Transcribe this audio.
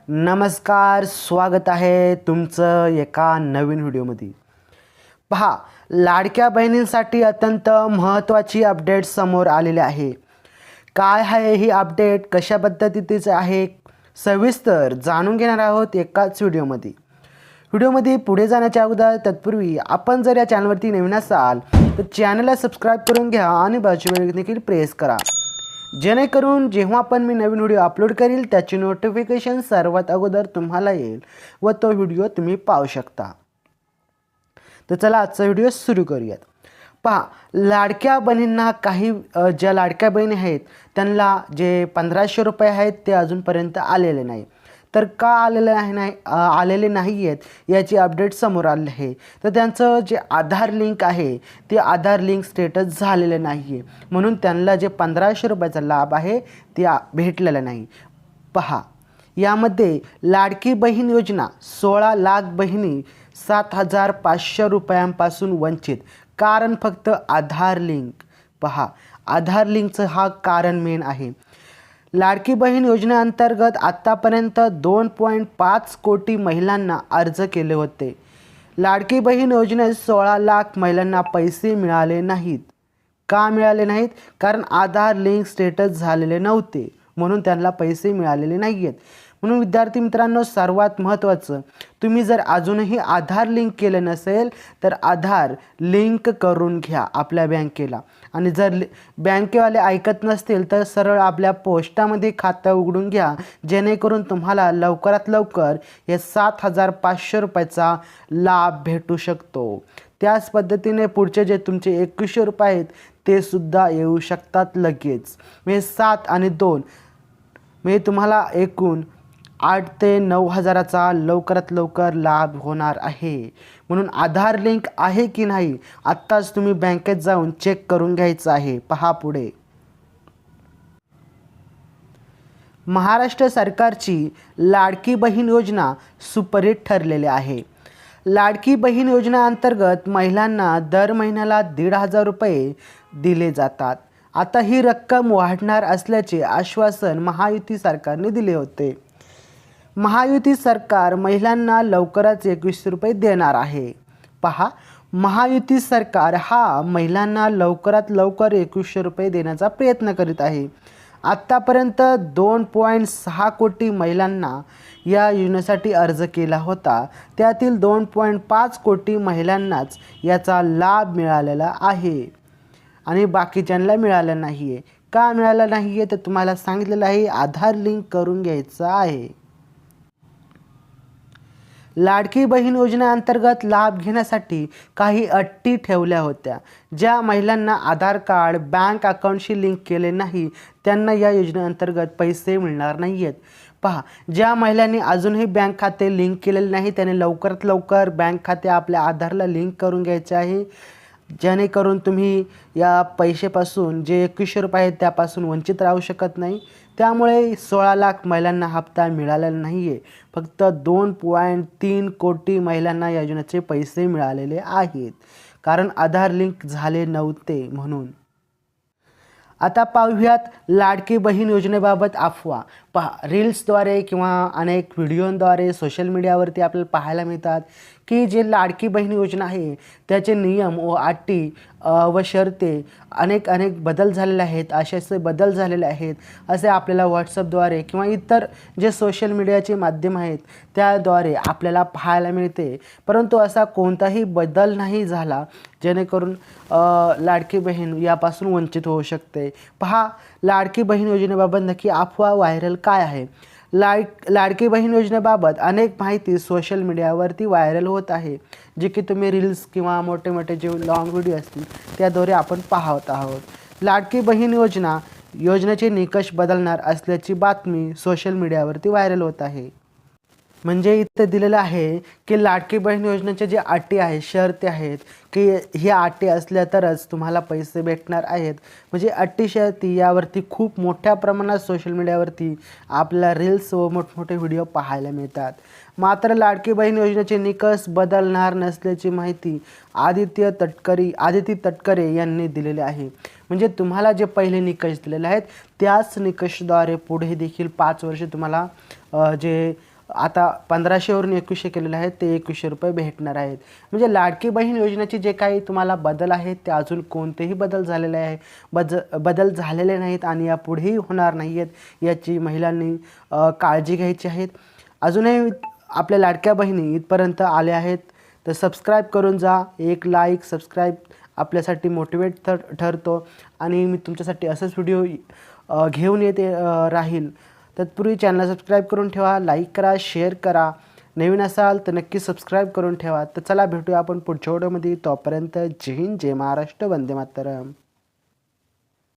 नमस्कार, स्वागत आहे तुमचं एका नवीन व्हिडिओमध्ये। पहा, लाडक्या बहिणींसाठी अत्यंत महत्त्वाची अपडेट समोर आलेली आहे। काय आहे ही अपडेट, कशा पद्धतीचे आहे, सविस्तर जाणून घेणार आहोत एकाच व्हिडिओमध्ये। व्हिडिओमध्ये पुढे जाण्याच्या अगोदर तत्पूर्वी आपण जर या चॅनलवरती नवीन असाल तर चॅनलला सबस्क्राइब करून घ्या आणि बाजूची बेल देखील प्रेस करा, जेणेकरून जेव्हा पण मी नवीन व्हिडिओ अपलोड करील त्याची नोटिफिकेशन सर्वात अगोदर तुम्हाला येईल व तो व्हिडिओ तुम्ही पाहू शकता। तर चला आजचा व्हिडिओ सुरू करूयात। पहा, लाडक्या बहिणींना काही ज्या लाडक्या बहिणी आहेत त्यांना जे 1500 रुपये आहेत ते अजूनपर्यंत आलेले नाही। तर का आलेले नाही आहेत याची अपडेट समोर आली आहे। तर त्यांचं जे आधार लिंक आहे ते आधार लिंक स्टेटस झालेलं नाही आहे, म्हणून त्यांना जे 1500 रुपयाचा लाभ आहे ते भेटलेला नाही। पहा, यामध्ये लाडकी बहीण योजना 16 लाख बहिणी 7500 रुपयांपासून वंचित, कारण फक्त आधार लिंक। पहा, आधार लिंकचं हा कारण मेन आहे। लाडकी बहीण योजनेअंतर्गत आत्तापर्यंत 2.5 कोटी महिलांना अर्ज केले होते। लाडकी बहीण योजनेत 16 लाख महिलांना पैसे मिळाले नाहीत। का मिळाले नाहीत? कारण आधार लिंक स्टेटस झालेले नव्हते, म्हणून त्यांना पैसे मिळालेले नाही आहेत। म्हणून विद्यार्थी मित्रांनो, सर्वात महत्त्वाचं, तुम्ही जर अजूनही आधार लिंक केले नसेल तर आधार लिंक करून घ्या आपल्या बँकेला। आणि जर बँकेवाले ऐकत नसतील तर सरळ आपल्या पोस्टामध्ये खातं उघडून घ्या, जेणेकरून तुम्हाला लवकरात लवकर हे 7500 रुपयाचा लाभ भेटू शकतो। त्याच पद्धतीने पुढचे जे तुमचे 2100 रुपये आहेत ते सुद्धा येऊ शकतात लगेच। म्हणजे 7 आणि 2 म्हणजे तुम्हाला एकूण 8 ते 9 हजाराचा लवकरात लवकर लाभ होणार आहे। म्हणून आधार लिंक आहे की नाही आत्ताच तुम्ही बँकेत जाऊन चेक करून घ्यायचं आहे। पहा पुढे, महाराष्ट्र सरकारची लाडकी बहीण योजना सुपरहिट ठरलेली आहे। लाडकी बहीण योजनेअंतर्गत महिलांना दर महिन्याला 1500 रुपये दिले जातात। आता ही रक्कम वाढणार असल्याचे आश्वासन महायुती सरकारने दिले होते। महायुती सरकार महिलांना लवकरच 2100 रुपये देणार आहे। पहा, महायुती सरकार हा महिलांना लवकरात लवकर 2100 रुपये देण्याचा प्रयत्न करीत आहे। आत्तापर्यंत 2.6 कोटी महिलांना या योजनेसाठी अर्ज केला होता, त्यातील 2.5 कोटी महिलांनाच याचा लाभ मिळालेला आहे आणि बाकीच्यांना मिळाला नाही आहे। का मिळाला नाही आहे तर तुम्हाला सांगितलेलं आहे, आधार लिंक करून घ्यायचं आहे। लाडकी बहीण योजनेअंतर्गत लाभ घेण्यासाठी काही अटी ठेवल्या होत्या। ज्या महिलांना आधार कार्ड बँक अकाउंटशी लिंक केले नाही त्यांना या योजनेअंतर्गत पैसे मिळणार नाही आहेत। पहा, ज्या महिलांनी अजूनही बँक खाते लिंक केलेले नाही त्याने लवकरात लवकर बँक खाते आपल्या आधारला लिंक करून घ्यायचे आहे, जेणेकरून तुम्ही या पैशापासून जे 2100 रुपये आहेत त्यापासून वंचित राहू शकत नाही। त्यामुळे 16 लाख महिलांना हप्ता मिळालेला नाही आहे, फक्त 2.3 कोटी महिलांना या योजनेचे पैसे मिळालेले आहेत, कारण आधार लिंक झाले नव्हते म्हणून। आता पाहूयात लाडकी बहीण योजनेबाबत अफवा। पहा, रील्सद्वारे किंवा अनेक व्हिडिओद्वारे सोशल मीडियावरती आपल्याला पाहायला मिळतात की जे लाडकी बहीण योजना आहे त्याचे नियम व अटी व शर्ती अनेक बदल झालेले आहेत, असे बदल झालेले आहेत असे आपल्याला व्हॉट्सअपद्वारे किंवा इतर जे सोशल मीडियाचे माध्यम आहेत त्याद्वारे आपल्याला पाहायला मिळते। परंतु असा कोणताही बदल नाही झाला जेणेकरून लाडकी बहीण यापासून वंचित होऊ शकते। पहा, लाडकी बहीण योजनेबाबत नक्की अफवा व्हायरल काय आहे। लाडकी बहीण योजनेबाबत अनेक माहिती सोशल मीडियावरती व्हायरल होत आहे, जे की तुम्ही रील्स किंवा मोठे मोठे जे लॉंग व्हिडिओ असतील त्याद्वारे आपण पाहत आहोत। लाडकी बहीण योजनेचे निकष बदलणार असल्याची बातमी सोशल मीडियावरती व्हायरल होत आहे। म्हणजे इथे दिलेलं आहे की लाडकी बहीण योजनेचे जे अटी आहेत, शर्ती आहेत की ह्या अटी असल्या तरच तुम्हाला पैसे भेटणार आहेत। म्हणजे अटी शर्ती यावरती खूप मोठ्या प्रमाणात सोशल मीडियावरती आपल्याला रील्स व मोठमोठे व्हिडिओ पाहायला मिळतात। मात्र लाडकी बहीण योजनेचे निकष बदलणार नसल्याची माहिती आदिती तटकरे यांनी दिलेली आहे। म्हणजे तुम्हाला जे पहिले निकष दिलेले आहेत त्याच निकषाद्वारे पुढे देखील 5 वर्ष तुम्हाला जे आता 1500वरून 2100 केलेले आहेत ते 2100 रुपये भेटणार आहेत. म्हणजे लाडकी बहीण योजनेचे जे काही तुम्हाला बदल आहेत ते अजून कोणतेही बदल झालेले आहे बदल झालेले नाहीत आणि यापुढेही होणार नाही आहेत याची महिलांनी काळजी घ्यायची आहेत. अजूनही आपल्या लाडक्या बहिणी इथपर्यंत आल्या आहेत तर सबस्क्राईब करून जा. एक लाईक सबस्क्राईब आपल्यासाठी मोटिवेट ठरतो आणि मी तुमच्यासाठी असंच व्हिडिओ घेऊन येते राहील. तत्पूर्वी चॅनलला सबस्क्राईब करून ठेवा, लाईक करा, शेअर करा. नवीन असाल तर नक्की सबस्क्राईब करून ठेवा. तर चला भेटूया आपण पुढच्या व्हिडिओमध्ये. तोपर्यंत जय हिंद, जय महाराष्ट्र, वंदे मातरम.